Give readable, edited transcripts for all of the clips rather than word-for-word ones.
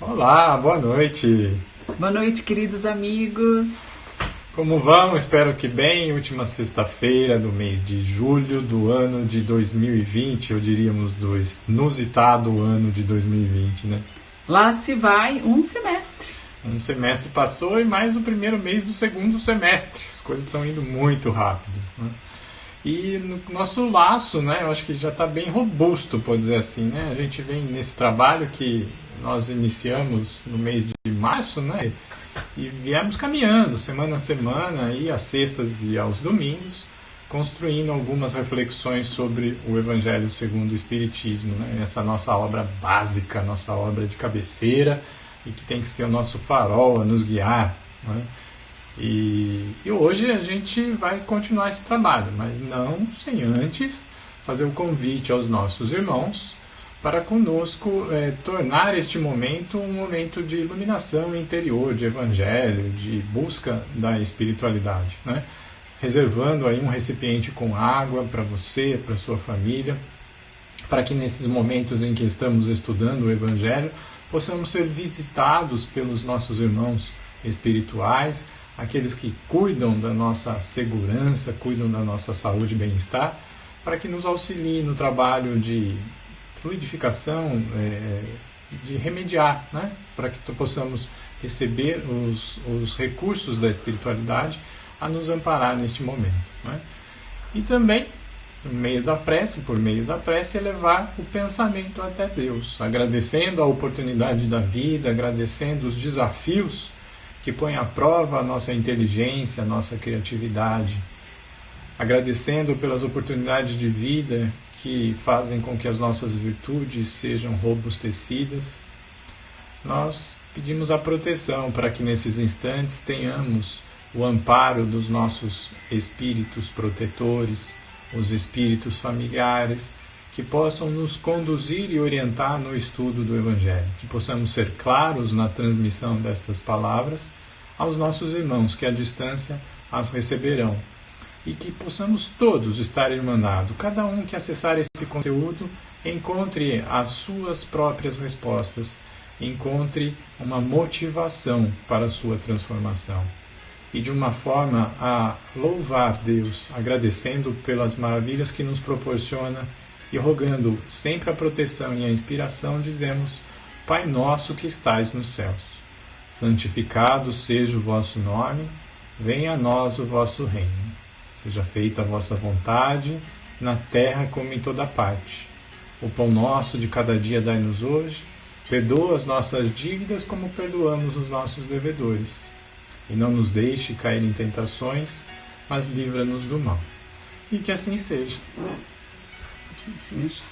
Olá, boa noite. Boa noite, queridos amigos. Como vão? Espero que bem. Última sexta-feira do mês de julho do ano de 2020, ou diríamos do inusitado ano de 2020, né? Lá se vai um semestre. Um semestre passou e mais o primeiro mês do segundo semestre. As coisas estão indo muito rápido, né? E no nosso laço, né, eu acho que já está bem robusto, pode dizer assim, né? A gente vem nesse trabalho que nós iniciamos no mês de março, né? E viemos caminhando semana a semana, e às sextas e aos domingos, construindo algumas reflexões sobre o Evangelho segundo o Espiritismo, né? Essa nossa obra básica, nossa obra de cabeceira, e que tem que ser o nosso farol a nos guiar, né? E hoje a gente vai continuar esse trabalho, mas não sem antes fazer o convite aos nossos irmãos para conosco tornar este momento um momento de iluminação interior, de evangelho, de busca da espiritualidade, né? Reservando aí um recipiente com água para você, para sua família, para que nesses momentos em que estamos estudando o evangelho possamos ser visitados pelos nossos irmãos espirituais, aqueles que cuidam da nossa segurança, cuidam da nossa saúde e bem-estar, para que nos auxiliem no trabalho de fluidificação, de remediar, né? Para que possamos receber os recursos da espiritualidade a nos amparar neste momento, né? E também, por meio da prece, elevar o pensamento até Deus, agradecendo a oportunidade da vida, agradecendo os desafios que põem à prova a nossa inteligência, a nossa criatividade, agradecendo pelas oportunidades de vida que fazem com que as nossas virtudes sejam robustecidas. Nós pedimos a proteção para que nesses instantes tenhamos o amparo dos nossos espíritos protetores, os espíritos familiares, que possam nos conduzir e orientar no estudo do Evangelho, que possamos ser claros na transmissão destas palavras aos nossos irmãos que à distância as receberão, e que possamos todos estar irmanados, cada um que acessar esse conteúdo encontre as suas próprias respostas, encontre uma motivação para a sua transformação, e de uma forma a louvar Deus, agradecendo pelas maravilhas que nos proporciona e rogando sempre a proteção e a inspiração, dizemos: Pai nosso que estais nos céus, santificado seja o vosso nome, venha a nós o vosso reino. Seja feita a vossa vontade, na terra como em toda parte. O pão nosso de cada dia dai-nos hoje, perdoa as nossas dívidas como perdoamos os nossos devedores. E não nos deixe cair em tentações, mas livra-nos do mal. E que assim seja. Assim seja.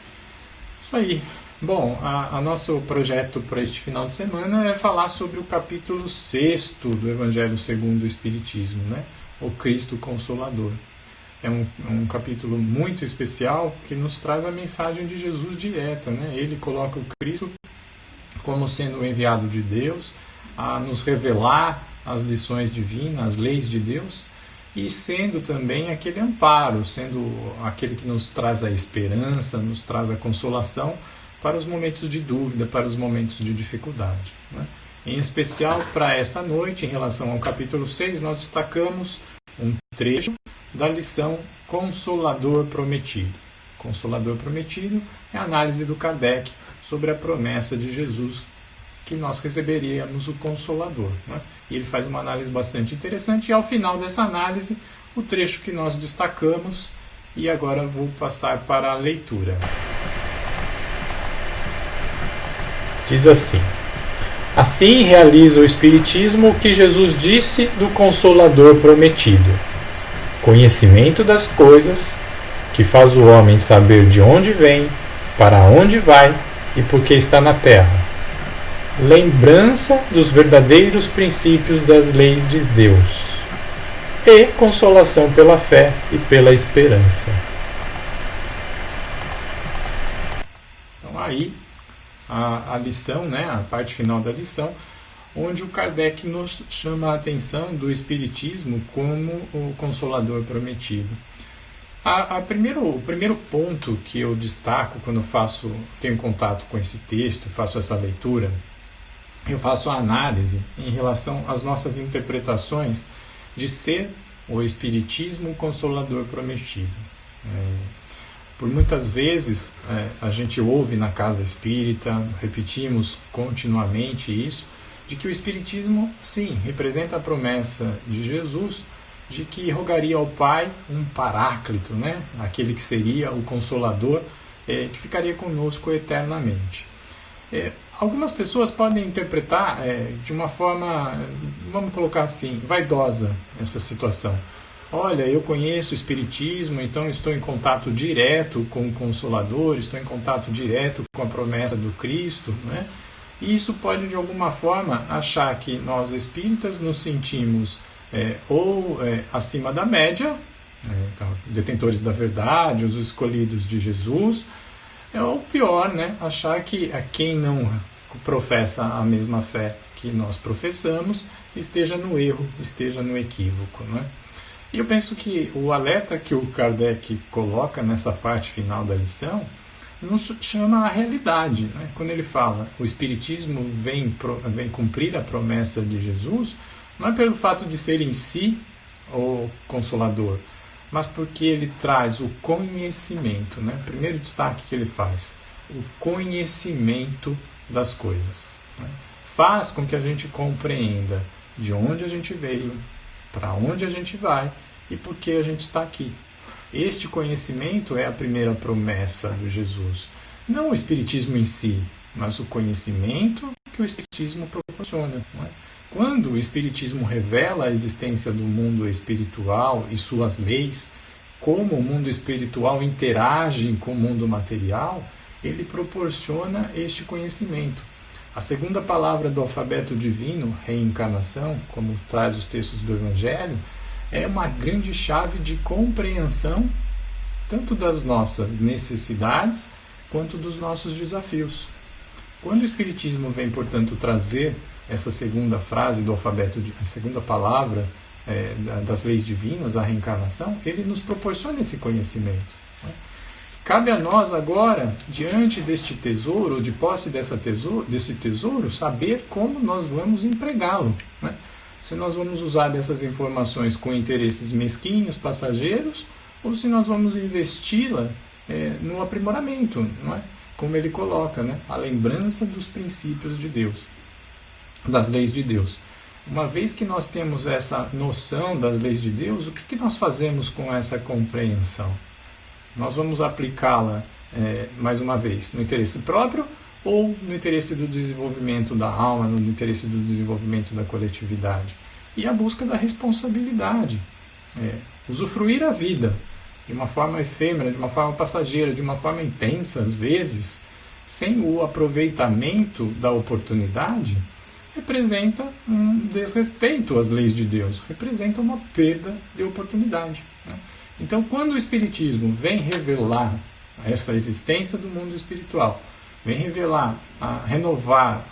Isso aí. Bom, a nosso projeto para este final de semana é falar sobre o capítulo 6º do Evangelho segundo o Espiritismo, né? O Cristo Consolador. É um capítulo muito especial que nos traz a mensagem de Jesus direta, né? Ele coloca o Cristo como sendo o enviado de Deus a nos revelar as lições divinas, as leis de Deus, e sendo também aquele amparo, sendo aquele que nos traz a esperança, nos traz a consolação para os momentos de dúvida, para os momentos de dificuldade, né? Em especial para esta noite, em relação ao capítulo 6, nós destacamos um trecho da lição Consolador Prometido. Consolador Prometido é a análise do Kardec sobre a promessa de Jesus que nós receberíamos o Consolador, né? E ele faz uma análise bastante interessante, e ao final dessa análise, o trecho que nós destacamos, e agora vou passar para a leitura. Diz assim: assim realiza o Espiritismo o que Jesus disse do Consolador Prometido: conhecimento das coisas, que faz o homem saber de onde vem, para onde vai e por que está na terra. Lembrança dos verdadeiros princípios das leis de Deus. E consolação pela fé e pela esperança. Então aí a lição, né, a parte final da lição, onde o Kardec nos chama a atenção do Espiritismo como o Consolador Prometido. O primeiro ponto que eu destaco quando tenho contato com esse texto, faço essa leitura, eu faço a análise em relação às nossas interpretações de ser o Espiritismo Consolador Prometido. Por muitas vezes a gente ouve na casa espírita, repetimos continuamente isso, de que o Espiritismo, sim, representa a promessa de Jesus de que rogaria ao Pai um Paráclito, né? Aquele que seria o Consolador, que ficaria conosco eternamente. Algumas pessoas podem interpretar de uma forma, vamos colocar assim, vaidosa essa situação. Olha, eu conheço o Espiritismo, então estou em contato direto com o Consolador, estou em contato direto com a promessa do Cristo, né? E isso pode, de alguma forma, achar que nós espíritas nos sentimos acima da média, detentores da verdade, os escolhidos de Jesus, ou pior, né, achar que quem não professa a mesma fé que nós professamos esteja no erro, esteja no equívoco, né? E eu penso que o alerta que o Kardec coloca nessa parte final da lição nos chama a realidade, né? Quando ele fala o Espiritismo vem cumprir a promessa de Jesus, não é pelo fato de ser em si o Consolador, mas porque ele traz o conhecimento, né? Primeiro destaque que ele faz, o conhecimento das coisas, né? Faz com que a gente compreenda de onde a gente veio, para onde a gente vai e por que a gente está aqui. Este conhecimento é a primeira promessa de Jesus. Não o Espiritismo em si, mas o conhecimento que o Espiritismo proporciona, não é? Quando o Espiritismo revela a existência do mundo espiritual e suas leis, como o mundo espiritual interage com o mundo material, ele proporciona este conhecimento. A segunda palavra do alfabeto divino, reencarnação, como traz os textos do Evangelho, é uma grande chave de compreensão tanto das nossas necessidades quanto dos nossos desafios. Quando o Espiritismo vem, portanto, trazer essa segunda frase do alfabeto, a segunda palavra das leis divinas, a reencarnação, ele nos proporciona esse conhecimento, né? Cabe a nós agora, diante deste tesouro, de posse desse tesouro, saber como nós vamos empregá-lo, né? Se nós vamos usar dessas informações com interesses mesquinhos, passageiros, ou se nós vamos investi-la no aprimoramento, não é? Como ele coloca, né? A lembrança dos princípios de Deus, das leis de Deus. Uma vez que nós temos essa noção das leis de Deus, o que nós fazemos com essa compreensão? Nós vamos aplicá-la, mais uma vez, no interesse próprio ou no interesse do desenvolvimento da alma, no interesse do desenvolvimento da coletividade? E a busca da responsabilidade. Usufruir a vida de uma forma efêmera, de uma forma passageira, de uma forma intensa, às vezes, sem o aproveitamento da oportunidade, representa um desrespeito às leis de Deus, representa uma perda de oportunidade, né? Então, quando o Espiritismo vem revelar essa existência do mundo espiritual, vem revelar, renovar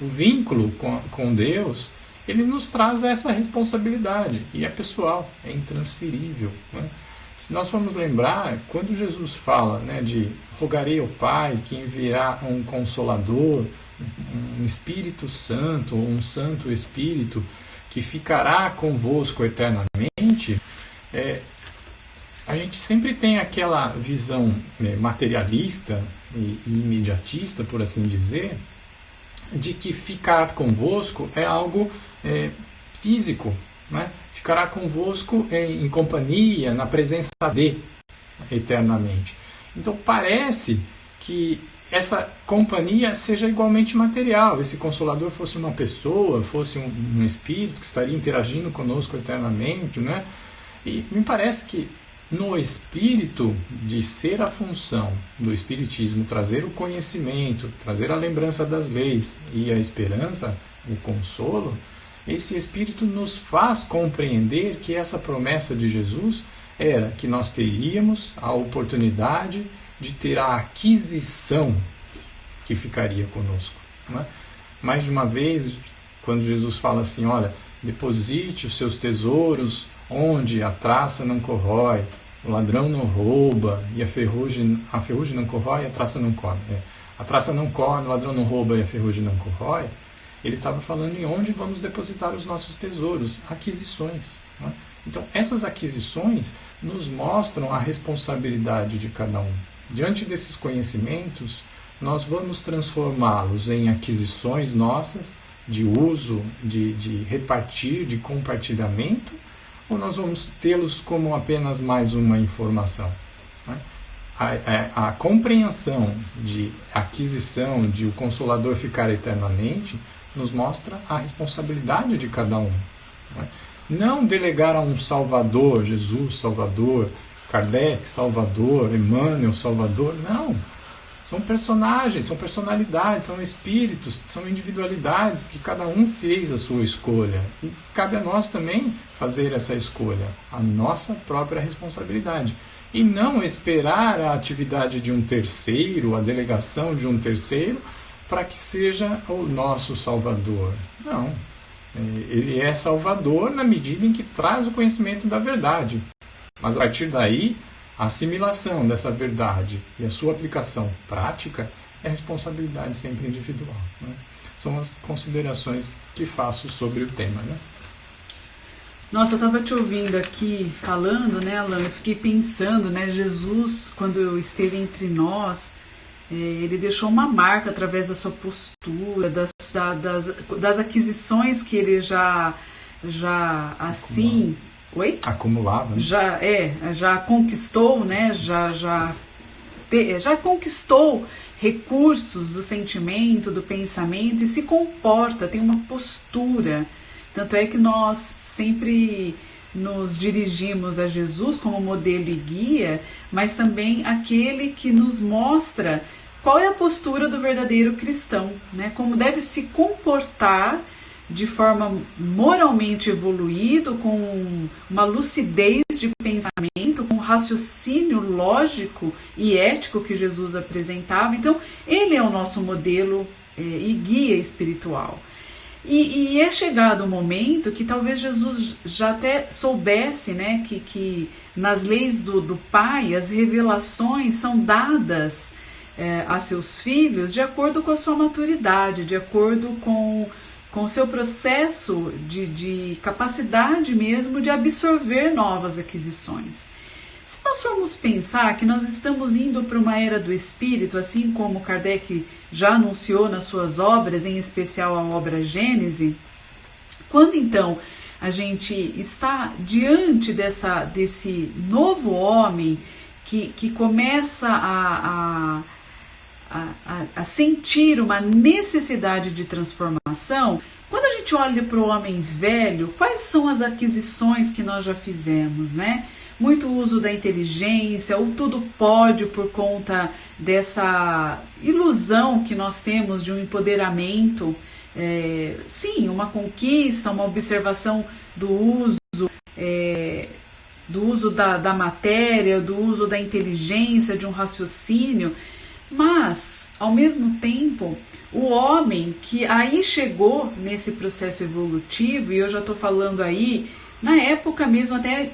o vínculo com Deus, ele nos traz essa responsabilidade, e é pessoal, é intransferível, né? Se nós formos lembrar, quando Jesus fala, né, de rogarei ao Pai que enviará um Consolador, um Espírito Santo, um Santo Espírito, que ficará convosco eternamente, a gente sempre tem aquela visão materialista e imediatista, por assim dizer, de que ficar convosco é algo físico, né? Ficará convosco em companhia, na presença de, eternamente. Então parece que essa companhia seja igualmente material, esse Consolador fosse uma pessoa, fosse um espírito que estaria interagindo conosco eternamente, né? E me parece que no espírito de ser a função do Espiritismo trazer o conhecimento, trazer a lembrança das leis e a esperança, o consolo, esse espírito nos faz compreender que essa promessa de Jesus era que nós teríamos a oportunidade de ter a aquisição que ficaria conosco, né? Mais de uma vez, quando Jesus fala assim, olha, deposite os seus tesouros onde a traça não corrói, o ladrão não rouba e a ferrugem não corrói e a traça não come. a traça não corre, o ladrão não rouba e a ferrugem não corrói, ele estava falando em onde vamos depositar os nossos tesouros, aquisições. Né? Então, essas aquisições nos mostram a responsabilidade de cada um. Diante desses conhecimentos, nós vamos transformá-los em aquisições nossas, de uso, de repartir, de compartilhamento, ou nós vamos tê-los como apenas mais uma informação? Né? A compreensão de aquisição, de o Consolador ficar eternamente, nos mostra a responsabilidade de cada um. Né? Não delegar a um Salvador, Jesus Salvador, Kardec Salvador, Emmanuel Salvador, não. São personagens, são personalidades, são espíritos, são individualidades que cada um fez a sua escolha. E cabe a nós também fazer essa escolha, a nossa própria responsabilidade. E não esperar a atividade de um terceiro, a delegação de um terceiro, para que seja o nosso Salvador. Não. Ele é Salvador na medida em que traz o conhecimento da verdade. Mas a partir daí, a assimilação dessa verdade e a sua aplicação prática é responsabilidade sempre individual. Né? São as considerações que faço sobre o tema. Né? Nossa, eu estava te ouvindo aqui falando, né, Alain? Eu fiquei pensando, né, Jesus, quando esteve entre nós, ele deixou uma marca através da sua postura, das aquisições que ele já assim... Oi? Acumulava. Né? Já conquistou, né? Já conquistou recursos do sentimento, do pensamento e se comporta, tem uma postura. Tanto é que nós sempre nos dirigimos a Jesus como modelo e guia, mas também aquele que nos mostra qual é a postura do verdadeiro cristão, né? Como deve se comportar de forma moralmente evoluído, com uma lucidez de pensamento, com um raciocínio lógico e ético que Jesus apresentava. Então, ele é o nosso modelo e guia espiritual. E é chegado o momento que talvez Jesus já até soubesse, né, que nas leis do Pai as revelações são dadas a seus filhos de acordo com a sua maturidade, de acordo com o seu processo de capacidade mesmo de absorver novas aquisições. Se nós formos pensar que nós estamos indo para uma era do Espírito, assim como Kardec já anunciou nas suas obras, em especial a obra Gênese, quando então a gente está diante desse novo homem que começa a sentir uma necessidade de transformação, quando a gente olha para o homem velho, quais são as aquisições que nós já fizemos, né? Muito uso da inteligência, o tudo pode por conta dessa ilusão que nós temos de um empoderamento, sim, uma conquista, uma observação do uso da matéria, do uso da inteligência, de um raciocínio. Mas, ao mesmo tempo, o homem que aí chegou nesse processo evolutivo, e eu já estou falando aí, na época mesmo até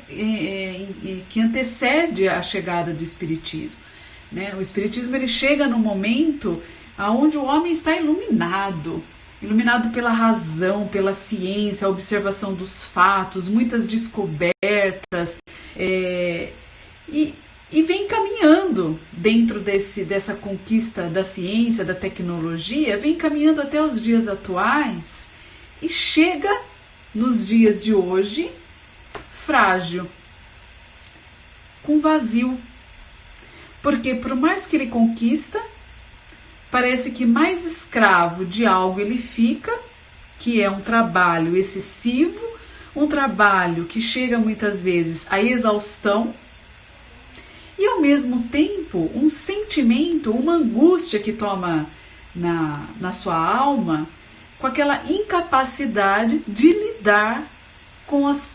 que antecede a chegada do Espiritismo. Né? O Espiritismo ele chega no momento onde o homem está iluminado pela razão, pela ciência, a observação dos fatos, muitas descobertas, e vem caminhando dentro dessa conquista da ciência, da tecnologia, vem caminhando até os dias atuais e chega nos dias de hoje frágil, com vazio. Porque por mais que ele conquista, parece que mais escravo de algo ele fica, que é um trabalho excessivo, um trabalho que chega muitas vezes à exaustão, e ao mesmo tempo um sentimento, uma angústia que toma na sua alma, com aquela incapacidade de lidar com as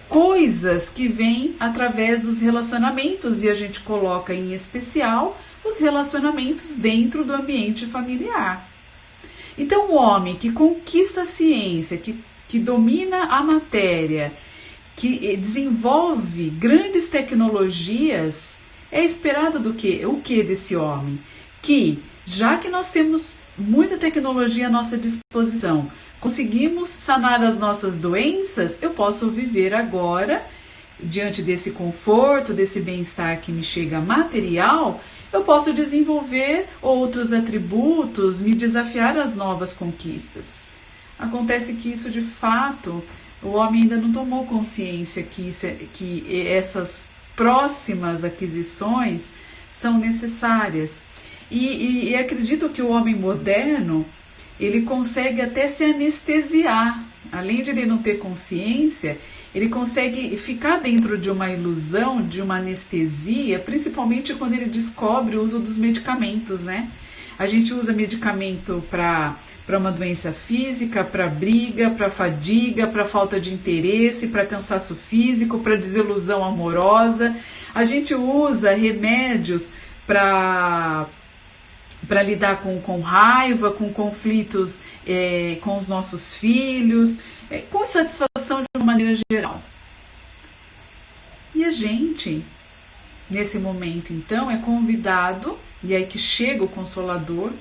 coisas que vêm através dos relacionamentos, e a gente coloca em especial os relacionamentos dentro do ambiente familiar. Então o homem que conquista a ciência, que domina a matéria, que desenvolve grandes tecnologias, é esperado do quê? O que desse homem? Que Já que nós temos muita tecnologia à nossa disposição, conseguimos sanar as nossas doenças, eu posso viver agora, diante desse conforto, desse bem-estar que me chega material, eu posso desenvolver outros atributos, me desafiar às novas conquistas. Acontece que isso, de fato, o homem ainda não tomou consciência que essas próximas aquisições são necessárias. E acredito que o homem moderno, ele consegue até se anestesiar. Além de ele não ter consciência, ele consegue ficar dentro de uma ilusão, de uma anestesia, principalmente quando ele descobre o uso dos medicamentos, né? A gente usa medicamento para uma doença física, para briga, para fadiga, para falta de interesse, para cansaço físico, para desilusão amorosa. A gente usa remédios para lidar com raiva, com conflitos com os nossos filhos, com insatisfação de uma maneira geral. E a gente, nesse momento, então, é convidado, e aí que chega o Consolador,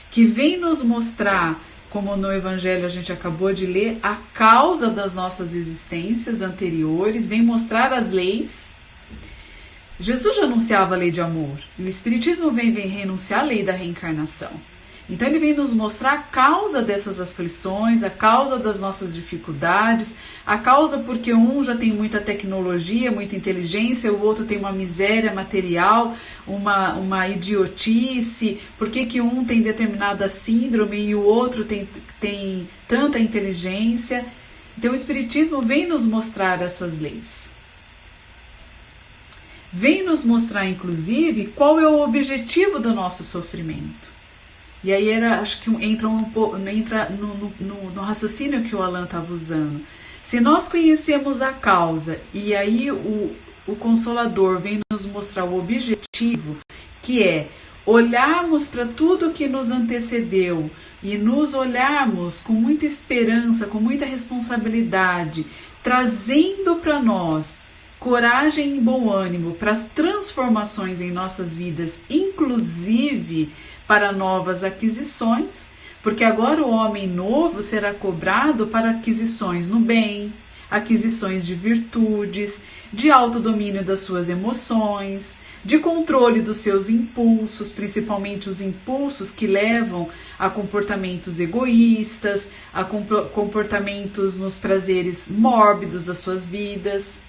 que vem nos mostrar, como no Evangelho a gente acabou de ler, a causa das nossas existências anteriores, vem mostrar as leis. Jesus já anunciava a lei de amor, e o Espiritismo vem renunciar à lei da reencarnação. Então ele vem nos mostrar a causa dessas aflições, a causa das nossas dificuldades, a causa porque um já tem muita tecnologia, muita inteligência, o outro tem uma miséria material, uma idiotice, por que um tem determinada síndrome e o outro tem tanta inteligência. Então o Espiritismo vem nos mostrar essas leis. Vem nos mostrar, inclusive, qual é o objetivo do nosso sofrimento. E aí acho que entra no raciocínio que o Alain estava usando. Se nós conhecemos a causa e aí o Consolador vem nos mostrar o objetivo, que é olharmos para tudo que nos antecedeu e nos olharmos com muita esperança, com muita responsabilidade, trazendo para nós coragem e bom ânimo para as transformações em nossas vidas, inclusive para novas aquisições, porque agora o homem novo será cobrado para aquisições no bem, aquisições de virtudes, de autodomínio das suas emoções, de controle dos seus impulsos, principalmente os impulsos que levam a comportamentos egoístas, a comportamentos nos prazeres mórbidos das suas vidas.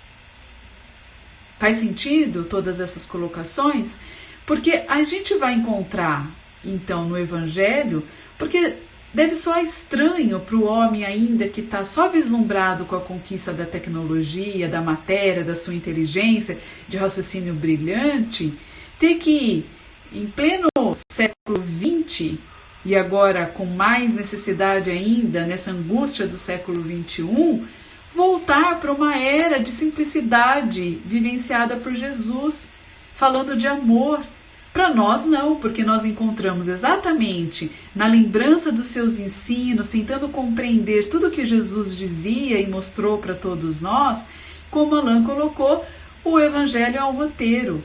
Faz sentido todas essas colocações? Porque a gente vai encontrar, então, no Evangelho, porque deve soar estranho para o homem ainda que está só vislumbrado com a conquista da tecnologia, da matéria, da sua inteligência, de raciocínio brilhante, ter que, em pleno século XX, e agora com mais necessidade ainda, nessa angústia do século XXI, voltar para uma era de simplicidade vivenciada por Jesus, falando de amor. Para nós não, porque nós encontramos exatamente na lembrança dos seus ensinos, tentando compreender tudo o que Jesus dizia e mostrou para todos nós, como Alain colocou, o Evangelho é um roteiro.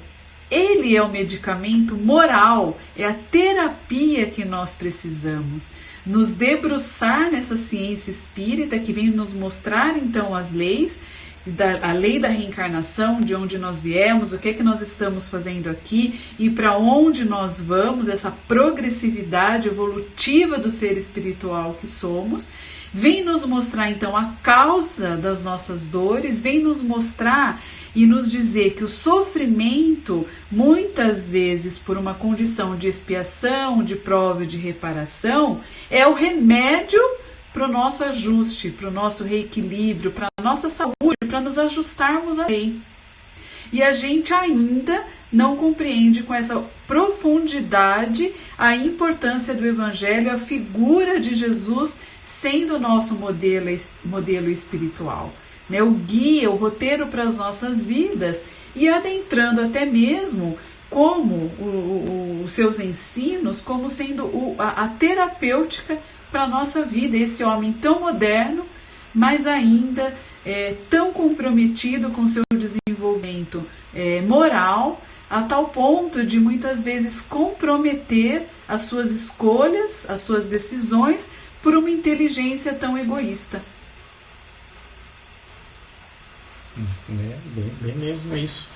Ele é o medicamento moral, é a terapia que nós precisamos. Nos debruçar nessa ciência espírita que vem nos mostrar então as leis, a lei da reencarnação, de onde nós viemos, o que é que nós estamos fazendo aqui e para onde nós vamos, essa progressividade evolutiva do ser espiritual que somos, vem nos mostrar então a causa das nossas dores, vem nos mostrar e nos dizer que o sofrimento, muitas vezes por uma condição de expiação, de prova e de reparação, é o remédio para o nosso ajuste, para o nosso reequilíbrio, para a nossa saúde, para nos ajustarmos à lei. E a gente ainda não compreende com essa profundidade a importância do Evangelho, a figura de Jesus sendo o nosso modelo espiritual, né? O guia, o roteiro para as nossas vidas e adentrando até mesmo como os seus ensinos, como sendo a terapêutica para a nossa vida, esse homem tão moderno, mas ainda tão comprometido com seu desenvolvimento moral, a tal ponto de muitas vezes comprometer as suas escolhas, as suas decisões, por uma inteligência tão egoísta. Bem mesmo isso.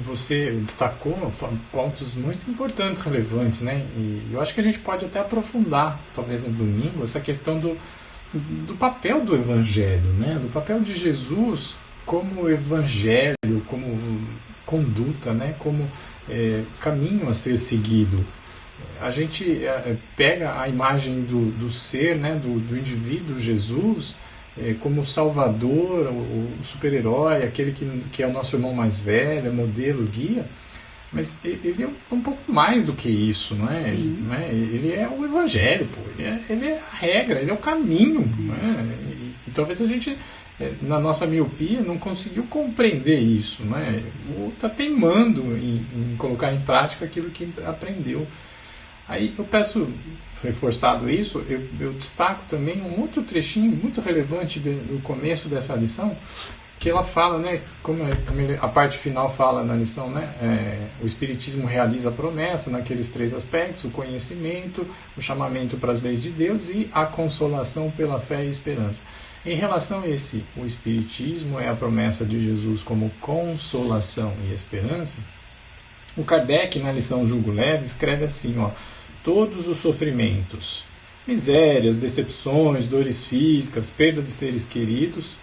Você destacou pontos muito importantes, relevantes, né? E eu acho que a gente pode até aprofundar, talvez no domingo, essa questão do papel do Evangelho, né? Do papel de Jesus como Evangelho, como conduta, né? Como caminho a ser seguido. A gente pega a imagem do ser, né? do indivíduo Jesus, como Salvador, o super-herói, aquele que é o nosso irmão mais velho, modelo, guia, mas ele é um pouco mais do que isso, não é? Sim. Não é? Ele é o Evangelho, pô. Ele é a regra, ele é o caminho, não é? E talvez a gente, na nossa miopia, não conseguiu compreender isso, não é? Ou está teimando em colocar em prática aquilo que aprendeu. Aí eu peço, reforçado isso, eu destaco também um outro trechinho muito relevante do começo dessa lição, que ela fala, né, como a parte final fala na lição, né, o Espiritismo realiza a promessa naqueles 3 aspectos: o conhecimento, o chamamento para as leis de Deus e a consolação pela fé e esperança. Em relação a o Espiritismo é a promessa de Jesus como consolação e esperança. O Kardec, na lição Jugo Leve, escreve assim, ó: todos os sofrimentos, misérias, decepções, dores físicas, perda de seres queridos,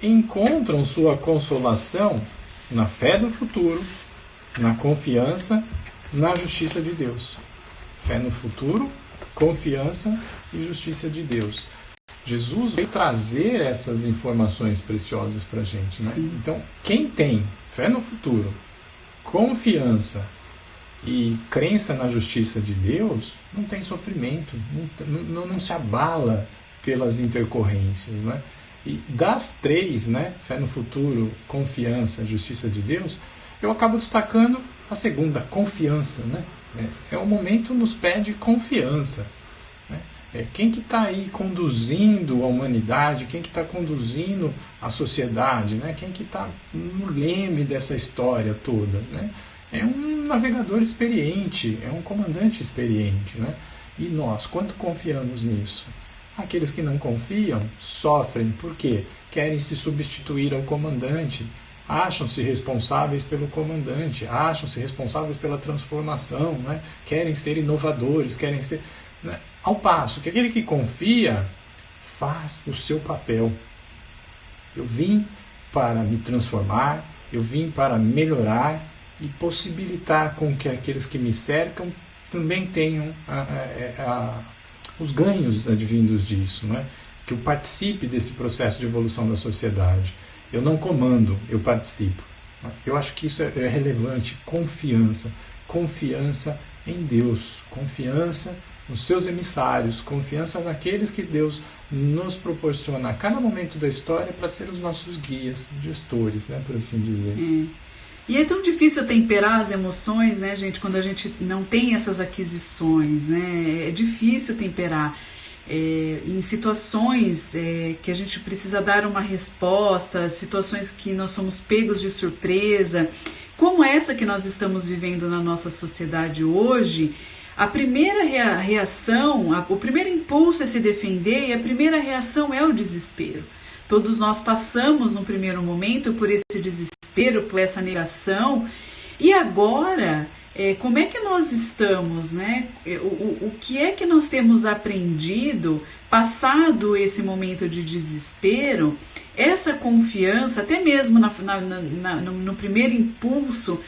encontram sua consolação na fé do futuro, na confiança, na justiça de Deus. Fé no futuro, confiança e justiça de Deus. Jesus veio trazer essas informações preciosas para a gente, né? Então, quem tem fé no futuro, confiança e crença na justiça de Deus, não tem sofrimento, não se abala pelas intercorrências, né? E das 3, né, fé no futuro, confiança, justiça de Deus, eu acabo destacando a segunda, confiança, né? O momento nos pede confiança, né? Quem que está aí conduzindo a humanidade, quem que está conduzindo a sociedade, né? Quem que está no leme dessa história toda, né? É um navegador experiente, é um comandante experiente, né? E nós, quanto confiamos nisso? Aqueles que não confiam sofrem. Por quê? Querem se substituir ao comandante, acham-se responsáveis pelo comandante, acham-se responsáveis pela transformação, né? Querem ser inovadores, querem ser... né? Ao passo que aquele que confia faz o seu papel. Eu vim para me transformar, eu vim para melhorar e possibilitar com que aqueles que me cercam também tenham os ganhos advindos disso, né? Que eu participe desse processo de evolução da sociedade. Eu não comando, eu participo. Eu acho que isso é relevante. Confiança em Deus, confiança nos seus emissários, confiança naqueles que Deus nos proporciona a cada momento da história para ser os nossos guias, gestores, né, por assim dizer. E é tão difícil temperar as emoções, né, gente, quando a gente não tem essas aquisições, né? É difícil temperar. Em situações que a gente precisa dar uma resposta, situações que nós somos pegos de surpresa, como essa que nós estamos vivendo na nossa sociedade hoje, a primeira reação, o primeiro impulso é se defender e a primeira reação é o desespero. Todos nós passamos no primeiro momento por esse desespero, por essa negação. E agora, como é que nós estamos, né? O que é que nós temos aprendido, passado esse momento de desespero, essa confiança, até mesmo no primeiro impulso,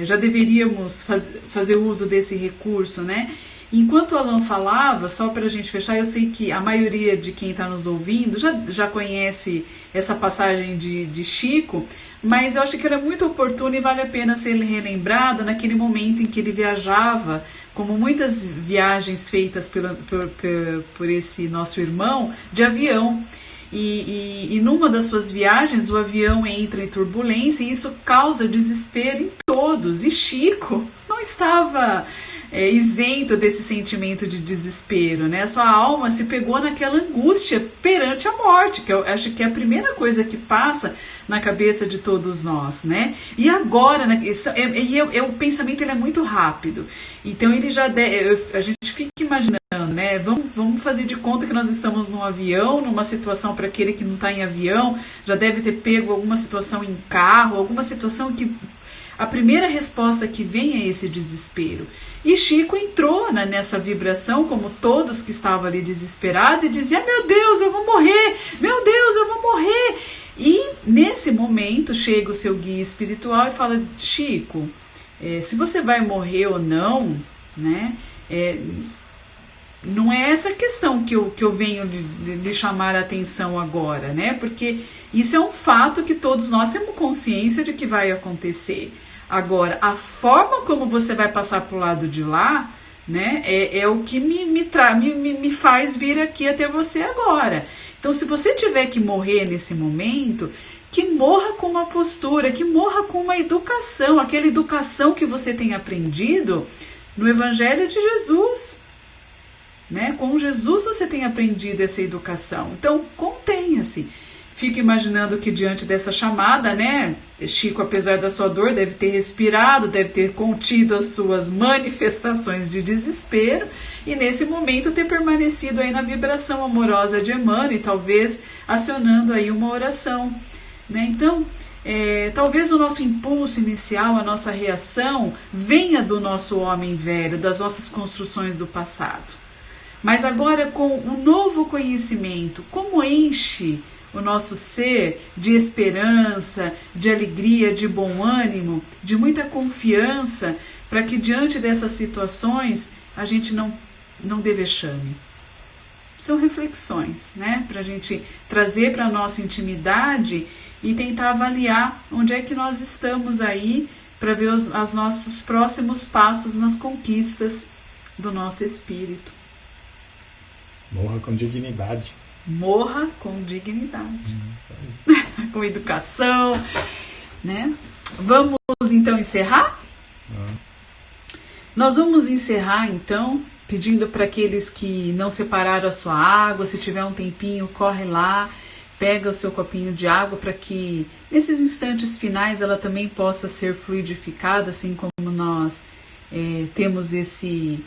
já deveríamos fazer uso desse recurso, né? Enquanto o Alain falava, só para a gente fechar, eu sei que a maioria de quem está nos ouvindo já conhece essa passagem de Chico, mas eu acho que era muito oportuna e vale a pena ser relembrada naquele momento em que ele viajava, como muitas viagens feitas por esse nosso irmão, de avião. E numa das suas viagens o avião entra em turbulência e isso causa desespero em todos. E Chico não estava isento desse sentimento de desespero, né? A sua alma se pegou naquela angústia perante a morte, que eu acho que é a primeira coisa que passa na cabeça de todos nós, né? E agora, né, o pensamento ele é muito rápido, então ele já a gente fica imaginando, né? Vamos fazer de conta que nós estamos num avião, numa situação, para aquele que não está em avião, já deve ter pego alguma situação em carro, alguma situação que a primeira resposta que vem é esse desespero. E Chico entrou nessa vibração, como todos que estavam ali desesperados, e dizia: meu Deus, eu vou morrer! Meu Deus, eu vou morrer! E nesse momento chega o seu guia espiritual e fala: Chico, se você vai morrer ou não, né? Não é essa questão que eu venho de chamar a atenção agora, né? Porque isso é um fato que todos nós temos consciência de que vai acontecer. Agora, a forma como você vai passar para o lado de lá, né, é o que me faz vir aqui até você agora. Então, se você tiver que morrer nesse momento, que morra com uma postura, que morra com uma educação, aquela educação que você tem aprendido no Evangelho de Jesus. Né? Com Jesus você tem aprendido essa educação. Então, contenha-se. Fico imaginando que diante dessa chamada, né, Chico, apesar da sua dor, deve ter respirado, deve ter contido as suas manifestações de desespero e nesse momento ter permanecido aí na vibração amorosa de Emmanuel e talvez acionando aí uma oração, né? Então, talvez o nosso impulso inicial, a nossa reação venha do nosso homem velho, das nossas construções do passado. Mas agora com um novo conhecimento, como enche o nosso ser de esperança, de alegria, de bom ânimo, de muita confiança, para que diante dessas situações a gente não dê vexame. São reflexões, né? Para a gente trazer para a nossa intimidade e tentar avaliar onde é que nós estamos aí, para ver os nossos próximos passos nas conquistas do nosso espírito. Morra com dignidade. Morra com dignidade. Com educação, né? Vamos então encerrar? Nós vamos encerrar então pedindo para aqueles que não separaram a sua água, se tiver um tempinho, corre lá, pega o seu copinho de água para que nesses instantes finais ela também possa ser fluidificada, assim como nós temos esse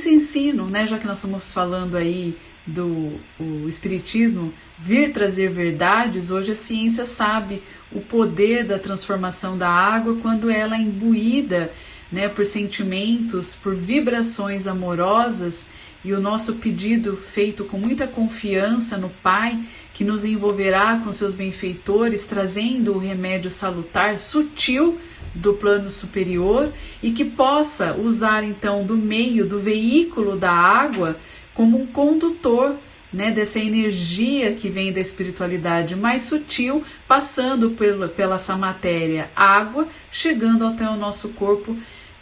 ensino, né? Já que nós estamos falando aí do Espiritismo vir trazer verdades, hoje a ciência sabe o poder da transformação da água quando ela é imbuída, né, por sentimentos, por vibrações amorosas, e o nosso pedido feito com muita confiança no Pai, que nos envolverá com seus benfeitores, trazendo o remédio salutar, sutil, do plano superior, e que possa usar então do meio, do veículo da água, como um condutor, né, dessa energia que vem da espiritualidade mais sutil, passando pela essa matéria água, chegando até o nosso corpo,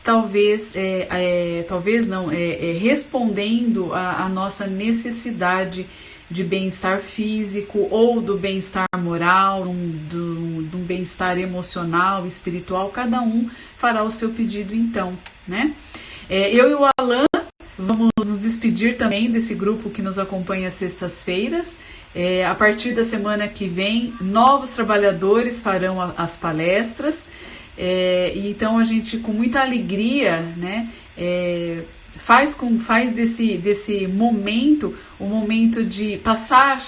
talvez não, respondendo à nossa necessidade de bem-estar físico ou do bem-estar moral, do bem-estar emocional, espiritual. Cada um fará o seu pedido então, né? Eu e o Alan vamos nos despedir também desse grupo que nos acompanha às sextas-feiras. A partir da semana que vem, novos trabalhadores farão as palestras. E então a gente, com muita alegria, né, faz desse momento um momento de passar,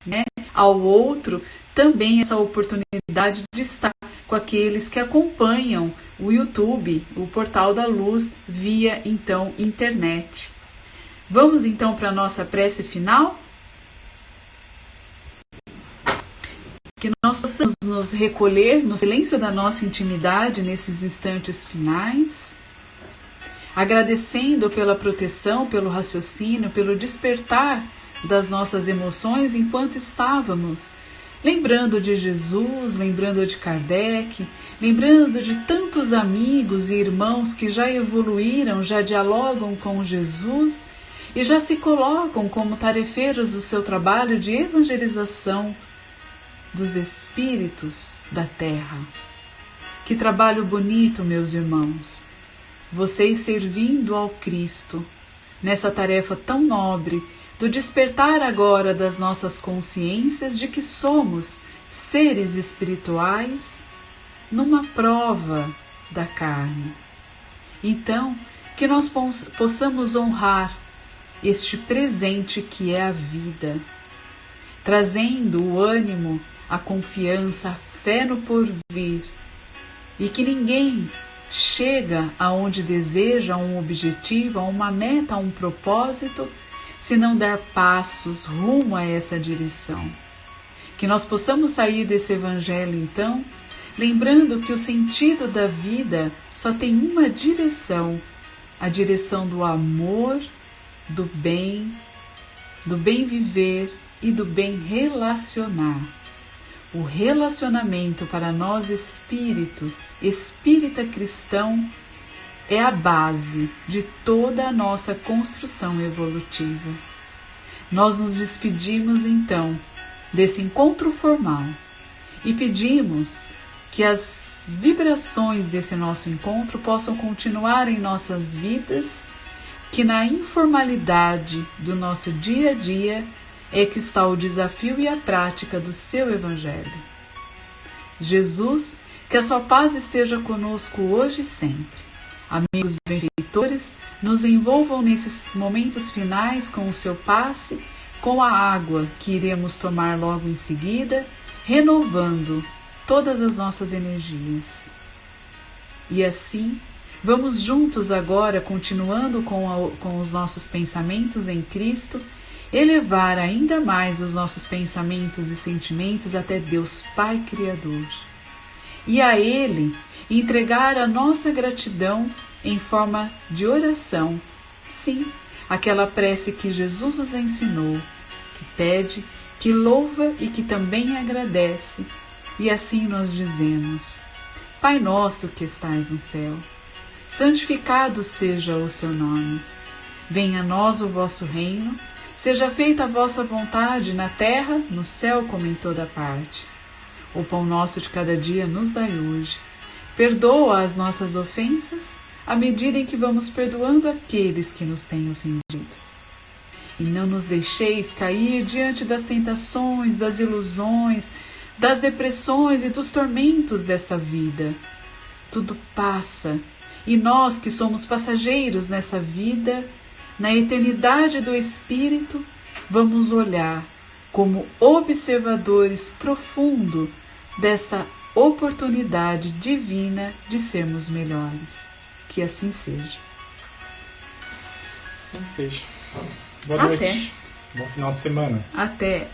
né, ao outro também essa oportunidade de estar com aqueles que acompanham o YouTube, o Portal da Luz, via então internet. Vamos então para a nossa prece final? Que nós possamos nos recolher no silêncio da nossa intimidade nesses instantes finais, agradecendo pela proteção, pelo raciocínio, pelo despertar das nossas emoções enquanto estávamos lembrando de Jesus, lembrando de Kardec, lembrando de tantos amigos e irmãos que já evoluíram, já dialogam com Jesus e já se colocam como tarefeiros do seu trabalho de evangelização dos espíritos da Terra. Que trabalho bonito, meus irmãos! vocês servindo ao Cristo, nessa tarefa tão nobre do despertar agora das nossas consciências de que somos seres espirituais numa prova da carne. Então, que nós possamos honrar este presente que é a vida, trazendo o ânimo, a confiança, a fé no porvir, e que ninguém chega aonde deseja, a um objetivo, a uma meta, a um propósito, se não dar passos rumo a essa direção. Que nós possamos sair desse evangelho, então, lembrando que o sentido da vida só tem uma direção, a direção do amor, do bem viver e do bem relacionar. O relacionamento para nós espírita cristão, é a base de toda a nossa construção evolutiva. Nós nos despedimos então desse encontro formal e pedimos que as vibrações desse nosso encontro possam continuar em nossas vidas, que na informalidade do nosso dia a dia é que está o desafio e a prática do seu Evangelho. Jesus, que a sua paz esteja conosco hoje e sempre. Amigos benfeitores, nos envolvam nesses momentos finais com o seu passe, com a água que iremos tomar logo em seguida, renovando todas as nossas energias. E assim, vamos juntos agora, continuando com os nossos pensamentos em Cristo, elevar ainda mais os nossos pensamentos e sentimentos até Deus Pai Criador. E a Ele entregar a nossa gratidão em forma de oração. Sim, aquela prece que Jesus nos ensinou, que pede, que louva e que também agradece. E assim nós dizemos: Pai nosso que estais no céu, santificado seja o seu nome. Venha a nós o vosso reino. Seja feita a vossa vontade na terra, no céu como em toda parte. O pão nosso de cada dia nos dai hoje. Perdoa as nossas ofensas, à medida em que vamos perdoando aqueles que nos têm ofendido. E não nos deixeis cair diante das tentações, das ilusões, das depressões e dos tormentos desta vida. Tudo passa, e nós que somos passageiros nessa vida, na eternidade do Espírito, vamos olhar como observadores profundos desta oportunidade divina de sermos melhores. Que assim seja. Assim seja. Boa noite. Até. Bom final de semana. Até.